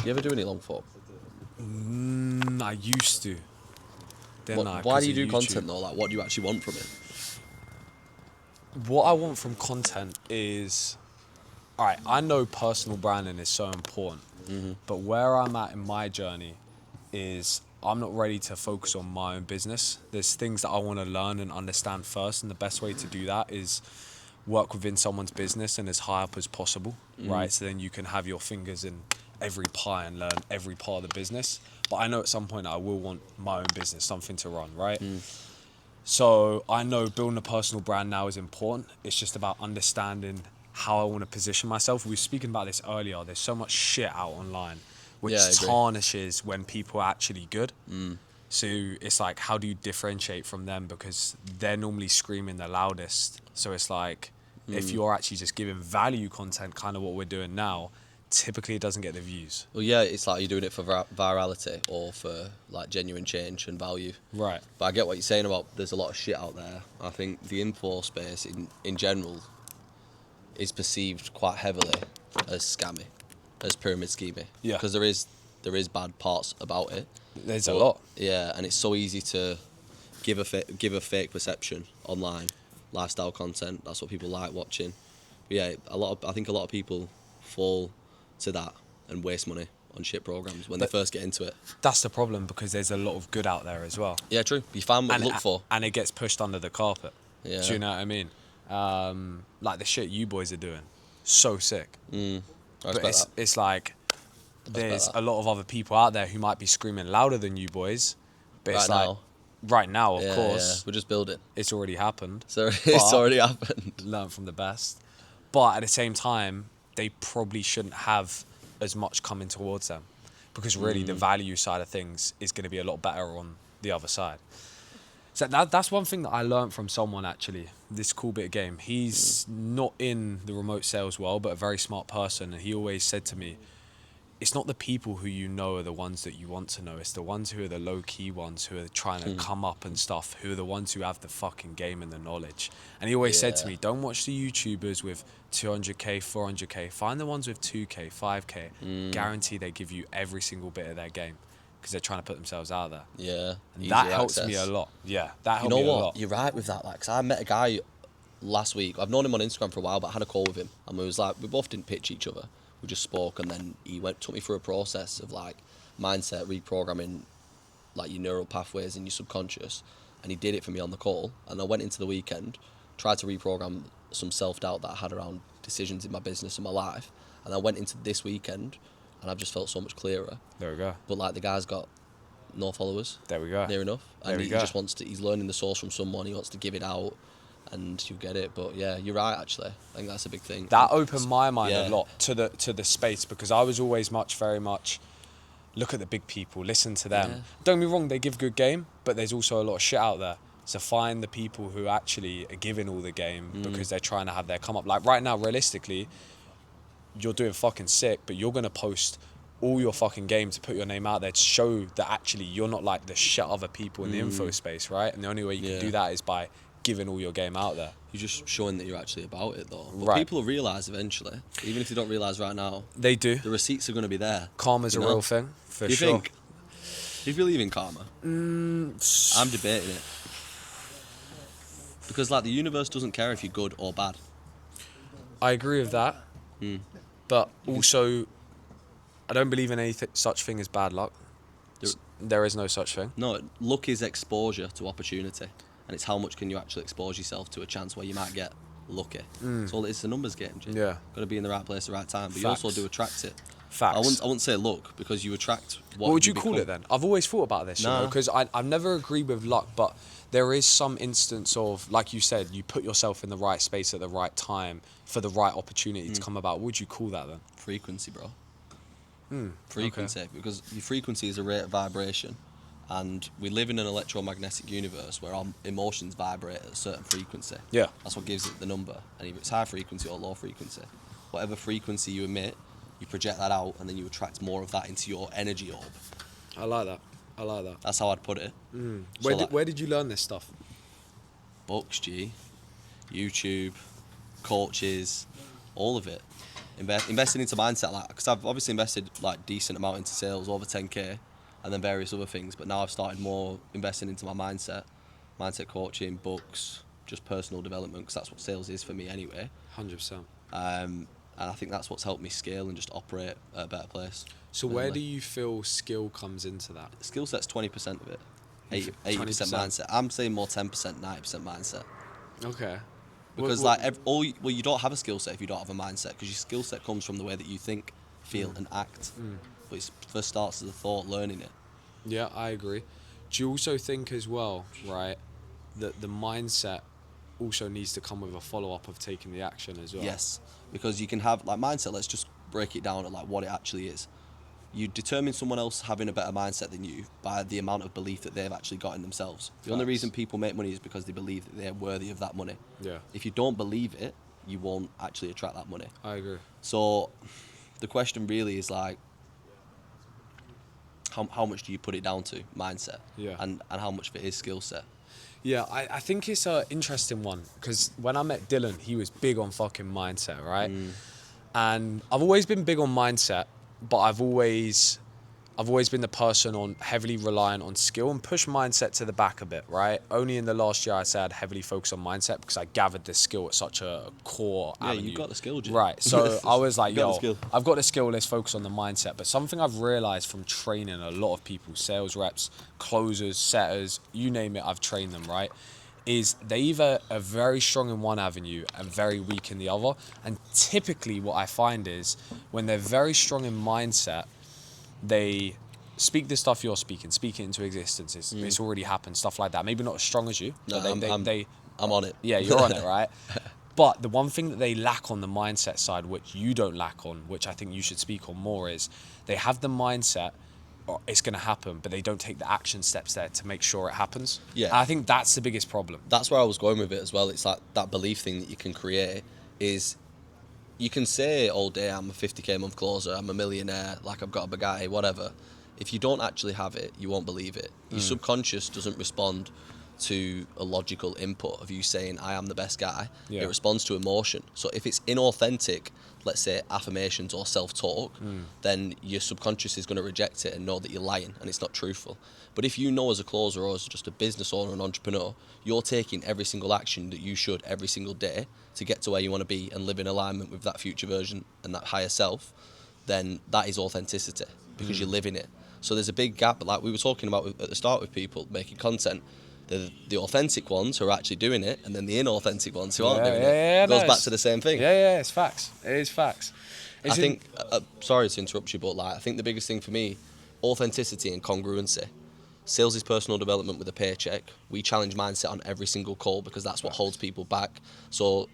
You ever do any long form? I used to. Then Why do you do YouTube. content though? Like, what do you actually want from it? What I want from content is, alright, I know personal branding is so important, but where I'm at in my journey is I'm not ready to focus on my own business. There's things that I want to learn and understand first, and the best way to do that is work within someone's business and as high up as possible, right? So then you can have your fingers in every pie and learn every part of the business. But I know at some point I will want my own business, something to run, right? So I know building a personal brand now is important. It's just about understanding how I want to position myself. We were speaking about this earlier. There's so much shit out online, which Yeah, I agree. tarnishes when people are actually good. So it's like, how do you differentiate from them? Because they're normally screaming the loudest. So it's like, if you're actually just giving value content, kind of what we're doing now, typically it doesn't get the views. Well, yeah, it's like you're doing it for virality or for like genuine change and value. Right. But I get what you're saying about there's a lot of shit out there. I think the info space in general is perceived quite heavily as scammy, as pyramid schemey. Yeah. Because there is bad parts about it. There's a lot. Yeah, and it's so easy to give a fake perception online. Lifestyle content, that's what people like watching. But yeah, I think a lot of people fall to that and waste money on shit programs when they first get into it. That's the problem, because there's a lot of good out there as well. Yeah, true. You find what you look for. And it gets pushed under the carpet. Yeah. Do you know what I mean? Like the shit you boys are doing, so sick. I But respect that. it's like there's that. a lot of other people out there who might be screaming louder than you boys. But it's Right like now. right now, of Yeah, course, we're just building. it's already happened. So it's already happened. Learn from the best. But at the same time, they probably shouldn't have as much coming towards them, because really the value side of things is going to be a lot better on the other side. So that's one thing that I learned from someone, actually, this cool bit of game. He's not in the remote sales world, but a very smart person. And he always said to me, it's not the people who you know are the ones that you want to know. It's the ones who are the low-key ones who are trying to come up and stuff, who are the ones who have the fucking game and the knowledge. And he always said to Yeah. me, don't watch the YouTubers with 200k, 400k. Find the ones with 2k, 5k. Guarantee they give you every single bit of their game, because they're trying to put themselves out there. Yeah. And that easier helps me access. a lot. Yeah, that You helped know me a what? lot. You're right with that. Like, 'cause I met a guy last week. I've known him on Instagram for a while, but I had a call with him, and we both didn't pitch each other. We just spoke, and then he took me through a process of like mindset reprogramming, like your neural pathways in your subconscious, and he did it for me on the call. And I went into the weekend, tried to reprogram some self-doubt that I had around decisions in my business and my life, and I went into this weekend, and I've just felt so much clearer. There we go. But like, the guy's got no followers. There we go. Near enough. There And we he go. just wants to, he's learning the source from someone, he wants to give it out, and you get it. But yeah, you're right, actually. I think that's a big thing. That opened my mind Yeah. a lot to the space, because I was always very much look at the big people, listen to them. Yeah. Don't get me wrong, they give good game, but there's also a lot of shit out there. So find the people who actually are giving all the game because they're trying to have their come up. Like right now, realistically, you're doing fucking sick, but you're gonna post all your fucking game to put your name out there to show that actually you're not like the shit other people in the info space, right? And the only way you Yeah. can do that is by giving all your game out there. You're just showing that you're actually about it, though. But Right. people will realise eventually, even if they don't realise right now, They do. the receipts are going to be there. Karma's a you know? real thing, for Do you sure. think? Do you believe in karma? I'm debating it. Because like, the universe doesn't care if you're good or bad. I agree with that, but also, I don't believe in any such thing as bad luck. There is no such thing. No, luck is exposure to opportunity, and it's how much can you actually expose yourself to a chance where you might get lucky. So it's a numbers game, G. Yeah. Got to be in the right place at the right time, but Facts. you also do attract it. Facts. I wouldn't say luck, because you attract What would you become. call it then? I've always thought about this, you know, No. because I've never agreed with luck, but there is some instance of, like you said, you put yourself in the right space at the right time for the right opportunity to come about. What would you call that then? Frequency, bro. Frequency, because your frequency is a rate of vibration, and we live in an electromagnetic universe where our emotions vibrate at a certain frequency. Yeah. That's what gives it the number, and either it's high frequency or low frequency. Whatever frequency you emit, you project that out, and then you attract more of that into your energy orb. I like that. I like that. That's how I'd put it. Where did you learn this stuff? Books, G, YouTube, coaches, all of it. investing into mindset, like, because I've obviously invested like decent amount into sales, over 10k, and then various other things. But now I've started more investing into my mindset coaching, books, just personal development, because that's what sales is for me anyway. 100%. And I think that's what's helped me scale and just operate at a better place. So where do you feel skill comes into that? Skill set's 20% of it. 80% 20%. mindset. I'm saying more 10%, 90% mindset. Okay. Because you don't have a skill set if you don't have a mindset, because your skill set comes from the way that you think, feel, and act. But it first starts as a thought, learning it. Yeah, I agree. Do you also think as well, right, that the mindset also needs to come with a follow-up of taking the action as well? Yes, because you can have, like, mindset, let's just break it down to like what it actually is. You determine someone else having a better mindset than you by the amount of belief that they've actually got in themselves. The only reason people make money is because they believe that they're worthy of that money. Yeah. If you don't believe it, you won't actually attract that money. I agree. So the question really is like, how much do you put it down to mindset? Yeah. And how much of it is skill set? Yeah, I think it's an interesting one, because when I met Dylan, he was big on fucking mindset, right? And I've always been big on mindset, but I've always been the person on heavily reliant on skill and push mindset to the back a bit, right? Only in the last year I say I'd heavily focus on mindset because I gathered this skill at such a core avenue. Yeah, you got the skill, Jim. Right, so I was like, got the skill. I've got the skill, let's focus on the mindset. But something I've realized from training a lot of people, sales reps, closers, setters, you name it, I've trained them, right? Is they either are very strong in one avenue and very weak in the other. And typically what I find is when they're very strong in mindset, they speak the stuff you're speaking, speak it into existence. It's already happened, stuff like that. Maybe not as strong as you. No, but I'm on it. Yeah, you're on it, right? But the one thing that they lack on the mindset side, which you don't lack on, which I think you should speak on more, is they have the mindset, it's going to happen, but they don't take the action steps there to make sure it happens. Yeah. And I think that's the biggest problem. That's where I was going with it as well. It's like that belief thing that you can create is, you can say all day, I'm a 50k a month closer, I'm a millionaire, like I've got a Bugatti, whatever. If you don't actually have it, you won't believe it. Your subconscious doesn't respond to a logical input of you saying, I am the best guy. Yeah. It responds to emotion. So if it's inauthentic, let's say affirmations or self-talk, then your subconscious is going to reject it and know that you're lying and it's not truthful. But if you know as a closer or as just a business owner, an entrepreneur, you're taking every single action that you should every single day to get to where you want to be and live in alignment with that future version and that higher self, then that is authenticity, because you're living it. So there's a big gap, like we were talking about at the start with people making content. The authentic ones who are actually doing it, and then the inauthentic ones who aren't doing it. Goes back to the same thing. Yeah, it's facts. It is facts. I think, sorry to interrupt you, but like I think the biggest thing for me, authenticity and congruency. Sales is personal development with a paycheck. We challenge mindset on every single call because that's what holds people back. So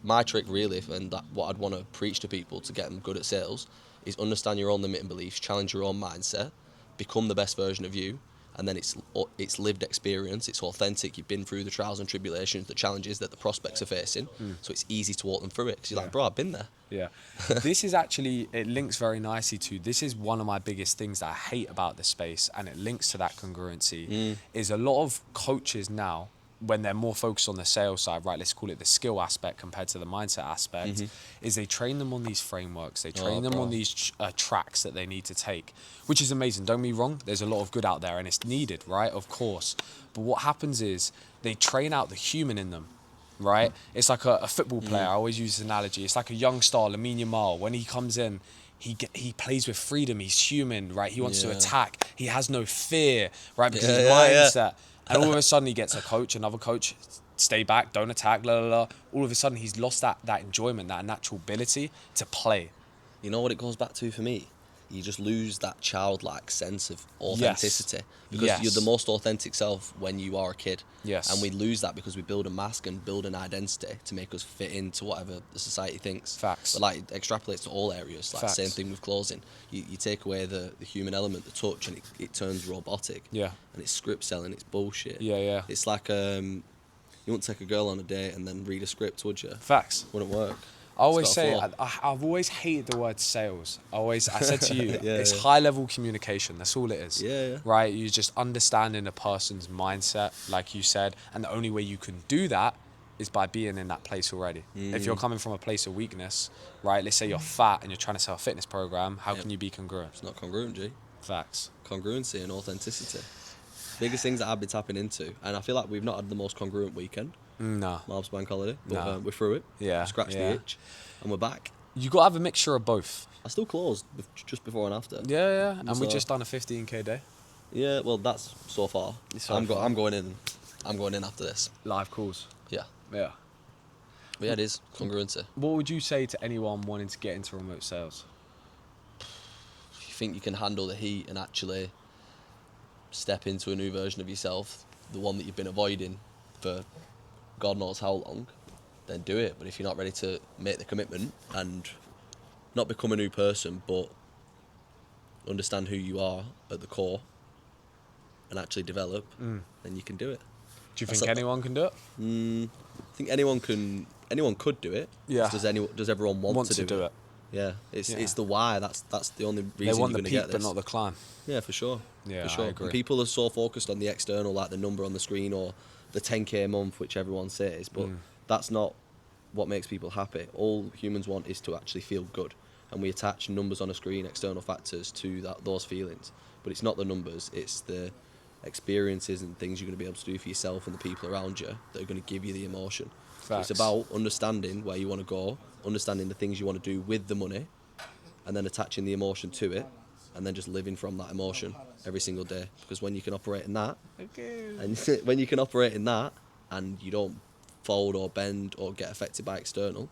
my trick really, and what I'd want to preach to people to get them good at sales, is understand your own limiting beliefs, challenge your own mindset, become the best version of you, and then it's lived experience, it's authentic, you've been through the trials and tribulations, the challenges that the prospects are facing, so it's easy to walk them through it, because you're like, bro, I've been there. Yeah. This is actually, it links very nicely to, this is one of my biggest things that I hate about the space, and it links to that congruency, is a lot of coaches now, when they're more focused on the sales side, right, let's call it the skill aspect compared to the mindset aspect, is they train them on these frameworks, they train them on these tracks that they need to take, which is amazing. Don't get me wrong, there's a lot of good out there and it's needed, right, of course. But what happens is they train out the human in them, right? It's like a football player, I always use this analogy, it's like a young star, Lamine Yamal, when he comes in, he plays with freedom, he's human, right? He wants to attack, he has no fear, right, because his mindset. And all of a sudden he gets a coach, another coach, stay back, don't attack, la la la. All of a sudden he's lost that enjoyment, that natural ability to play. You know what it goes back to for me? You just lose that childlike sense of authenticity. Because you're the most authentic self when you are a kid. Yes. And we lose that because we build a mask and build an identity to make us fit into whatever the society thinks. Facts. But like it extrapolates to all areas. Like Facts. same thing with closing. You take away the human element, the touch, and it turns robotic. Yeah. And it's script selling, it's bullshit. Yeah. It's like you wouldn't take a girl on a date and then read a script, would you? Facts. Wouldn't work. I always say, I've always hated the word sales. I said to you, it's high level communication. That's all it is. Yeah. Right? You're just understanding a person's mindset, like you said. And the only way you can do that is by being in that place already. If you're coming from a place of weakness, right? Let's say you're fat and you're trying to sell a fitness program. How can you be congruent? It's not congruent, G. Facts. Congruency and authenticity. Biggest things that I've been tapping into, and I feel like we've not had the most congruent weekend. No. Marbs Bank holiday, but Nah. we're through it. Yeah, Scratched yeah. the itch, and we're back. You got to have a mixture of both. I still closed just before and after. Yeah. And we So- just done a 15K day. Yeah, well, that's so far. So I'm far. going in. I'm going in after this. Live calls. Yeah. Yeah. But yeah, it is congruency. What would you say to anyone wanting to get into remote sales? If you think you can handle the heat and actually step into a new version of yourself, the one that you've been avoiding for God knows how long, then do it. But if you're not ready to make the commitment and not become a new person, but understand who you are at the core and actually develop, then you can do it. Do you That's think a- anyone can do it? I think anyone could do it. Yeah. Does everyone want to do it? Yeah. It's Yeah. it's the why. That's the only reason They want you're the going to peak, get but this. not the climb. Yeah, for sure. Yeah, for sure. I agree. And people are so focused on the external, like the number on the screen or the 10K a month, which everyone says, but that's not what makes people happy. All humans want is to actually feel good, and we attach numbers on a screen, external factors, to those feelings. But it's not the numbers; it's the experiences and things you're going to be able to do for yourself and the people around you that are going to give you the emotion. So Facts. it's about understanding where you want to go, understanding the things you want to do with the money, and then attaching the emotion to it, and then just living from that emotion every single day. Because when you can operate in that, and when you can operate in that, and you don't fold or bend or get affected by external,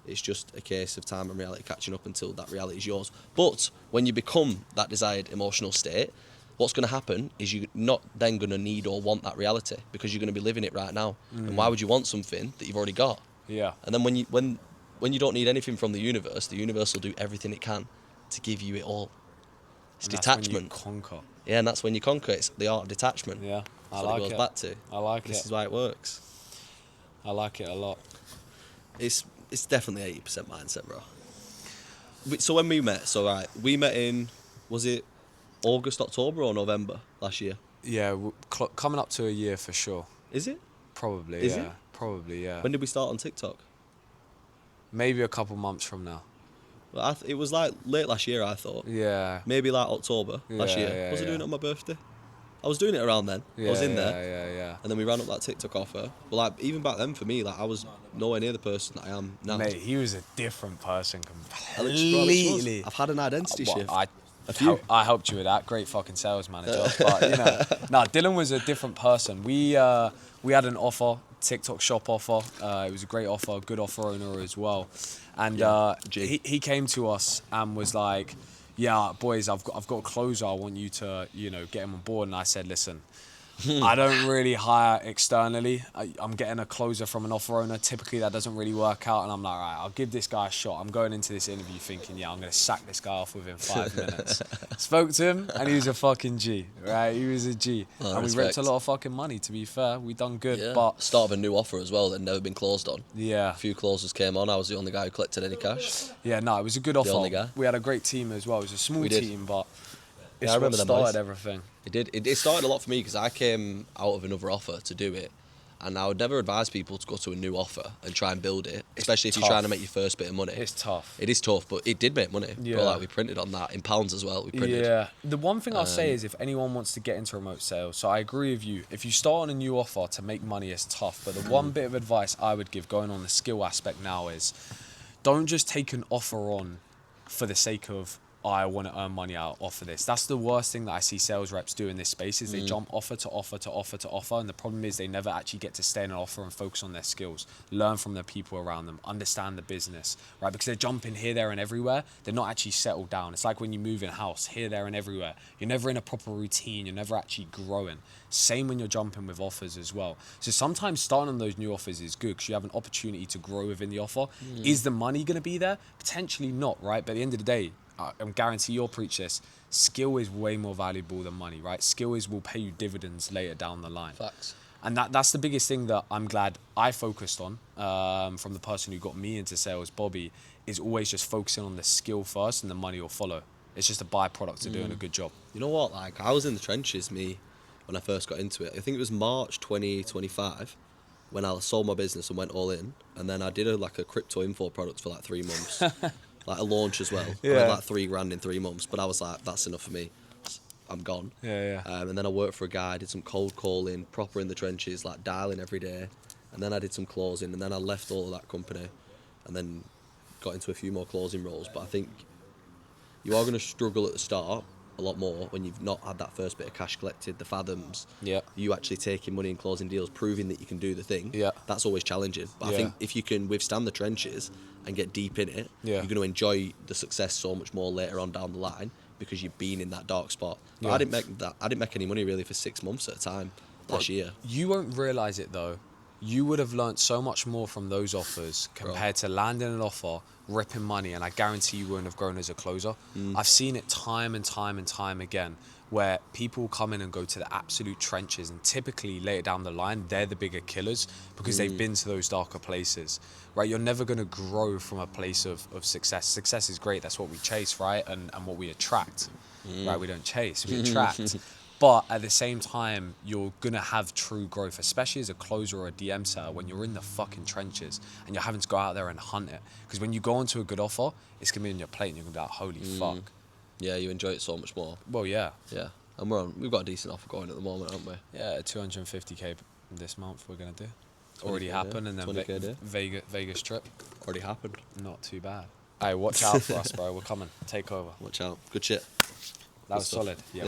it's just a case of time and reality catching up until that reality is yours. But when you become that desired emotional state, what's going to happen is you're not then going to need or want that reality, because you're going to be living it right now. And why would you want something that you've already got? Yeah. And then when you don't need anything from the universe will do everything it can to give you it all. It's And that's detachment. when you conquer. Yeah, and that's when you conquer. It's the art of detachment. Yeah. I That's what like it goes it. back to. I like This it. is why it works. I like it a lot. It's definitely 80% mindset, bro. So when we met, we met in, was it August, October or November last year? Yeah, coming up to a year for sure. Is it? Probably, Is yeah. it? Probably, yeah. When did we start on TikTok? Maybe a couple months from now. Well, it was like late last year, I thought. Yeah. Maybe like October last Yeah, year. yeah, was I doing yeah. it on my birthday? I was doing it around then. Yeah, I was in yeah, there. Yeah. And then we ran up that TikTok offer. But like even back then for me, like I was nowhere near the person that I am now. Mate, he was a different person I literally was. completely. I've had an identity Well, shift. I few. helped you with that. Great fucking sales manager. But you know, Dylan was a different person. We had an offer, TikTok shop offer. It was a great offer, good offer owner as well. And G. he came to us and was like, "Yeah, boys, I've got a closer. I want you to get him on board." And I said, "Listen, I don't really hire externally. I'm getting a closer from an offer owner. Typically, that doesn't really work out. And I'm like, right, I'll give this guy a shot. I'm going into this interview thinking, yeah, I'm going to sack this guy off within 5 minutes. Spoke to him, and he was a fucking G, right? He was a G. Oh, and we ripped respect. a lot of fucking money, to be fair. We done good, Yeah. but Start of a new offer as well that had never been closed on. yeah. A few closers came on. I was the only guy who collected any cash. Yeah, no, it was a good offer. only guy. We had a great team as well. It was a small We did. team, but it's I what remember them started boys. everything. It did. It started a lot for me because I came out of another offer to do it, and I would never advise people to go to a new offer and try and build it, especially if you're tough. trying to make your first bit of money. It's tough. It is tough, but it did make money. Yeah. Bro, like we printed on that in pounds as well. We printed. Yeah. The one thing I'll say is if anyone wants to get into remote sales, so I agree with you. If you start on a new offer to make money, it's tough. But the one bit of advice I would give going on the skill aspect now is don't just take an offer on for the sake of, I want to earn money out off of this. That's the worst thing that I see sales reps do in this space is they jump offer to offer to offer to offer. And the problem is they never actually get to stay in an offer and focus on their skills, learn from the people around them, understand the business, right? Because they're jumping here, there and everywhere. They're not actually settled down. It's like when you move in house, here, there and everywhere. You're never in a proper routine. You're never actually growing. Same when you're jumping with offers as well. So sometimes starting on those new offers is good because you have an opportunity to grow within the offer. Is the money going to be there? Potentially not, right? But at the end of the day, I guarantee you'll preach this. Skill is way more valuable than money, right? Skill will pay you dividends later down the line. Facts. And that's the biggest thing that I'm glad I focused on from the person who got me into sales, Bobby, is always just focusing on the skill first and the money will follow. It's just a byproduct of doing a good job. You know what? Like I was in the trenches, when I first got into it. I think it was March 2025. when I sold my business and went all in, and then I did like a crypto info product for like 3 months, like a launch as well. I Yeah. made like 3 grand in 3 months, but I was like, that's enough for me. I'm gone. Yeah. And then I worked for a guy, did some cold calling, proper in the trenches, like dialing every day. And then I did some closing, and then I left all of that company, and then got into a few more closing roles. But I think you are going to struggle at the start a lot more when you've not had that first bit of cash collected, the fathoms. Yeah. You actually taking money and closing deals, proving that you can do the thing. Yeah. That's always challenging. But I Yeah. think if you can withstand the trenches and get deep in it, Yeah. you're going to enjoy the success so much more later on down the line because you've been in that dark spot. But Yeah. I didn't make any money really for 6 months at a time last year. You won't realise it though. You would have learnt so much more from those offers compared to landing an offer, ripping money, and I guarantee you wouldn't have grown as a closer. I've seen it time and time and time again where people come in and go to the absolute trenches, and typically later down the line, they're the bigger killers because they've been to those darker places, right? You're never going to grow from a place of success. Success is great. That's what we chase, right? And what we attract, right? We don't chase, we attract. But at the same time, you're going to have true growth, especially as a closer or a DM setter when you're in the fucking trenches and you're having to go out there and hunt it. Because when you go onto a good offer, it's going to be on your plate and you're going to be like, holy fuck. Yeah, you enjoy it so much more. Well, yeah. Yeah. And we've got a decent offer going at the moment, haven't we? Yeah, 250k this month we're going to do. Already 20K, happened, and then 20K day. Vegas trip. Already happened. Not too bad. Hey, watch out for us, bro. We're coming. Take over. Watch out. Good shit. That was stuff. solid. Yeah.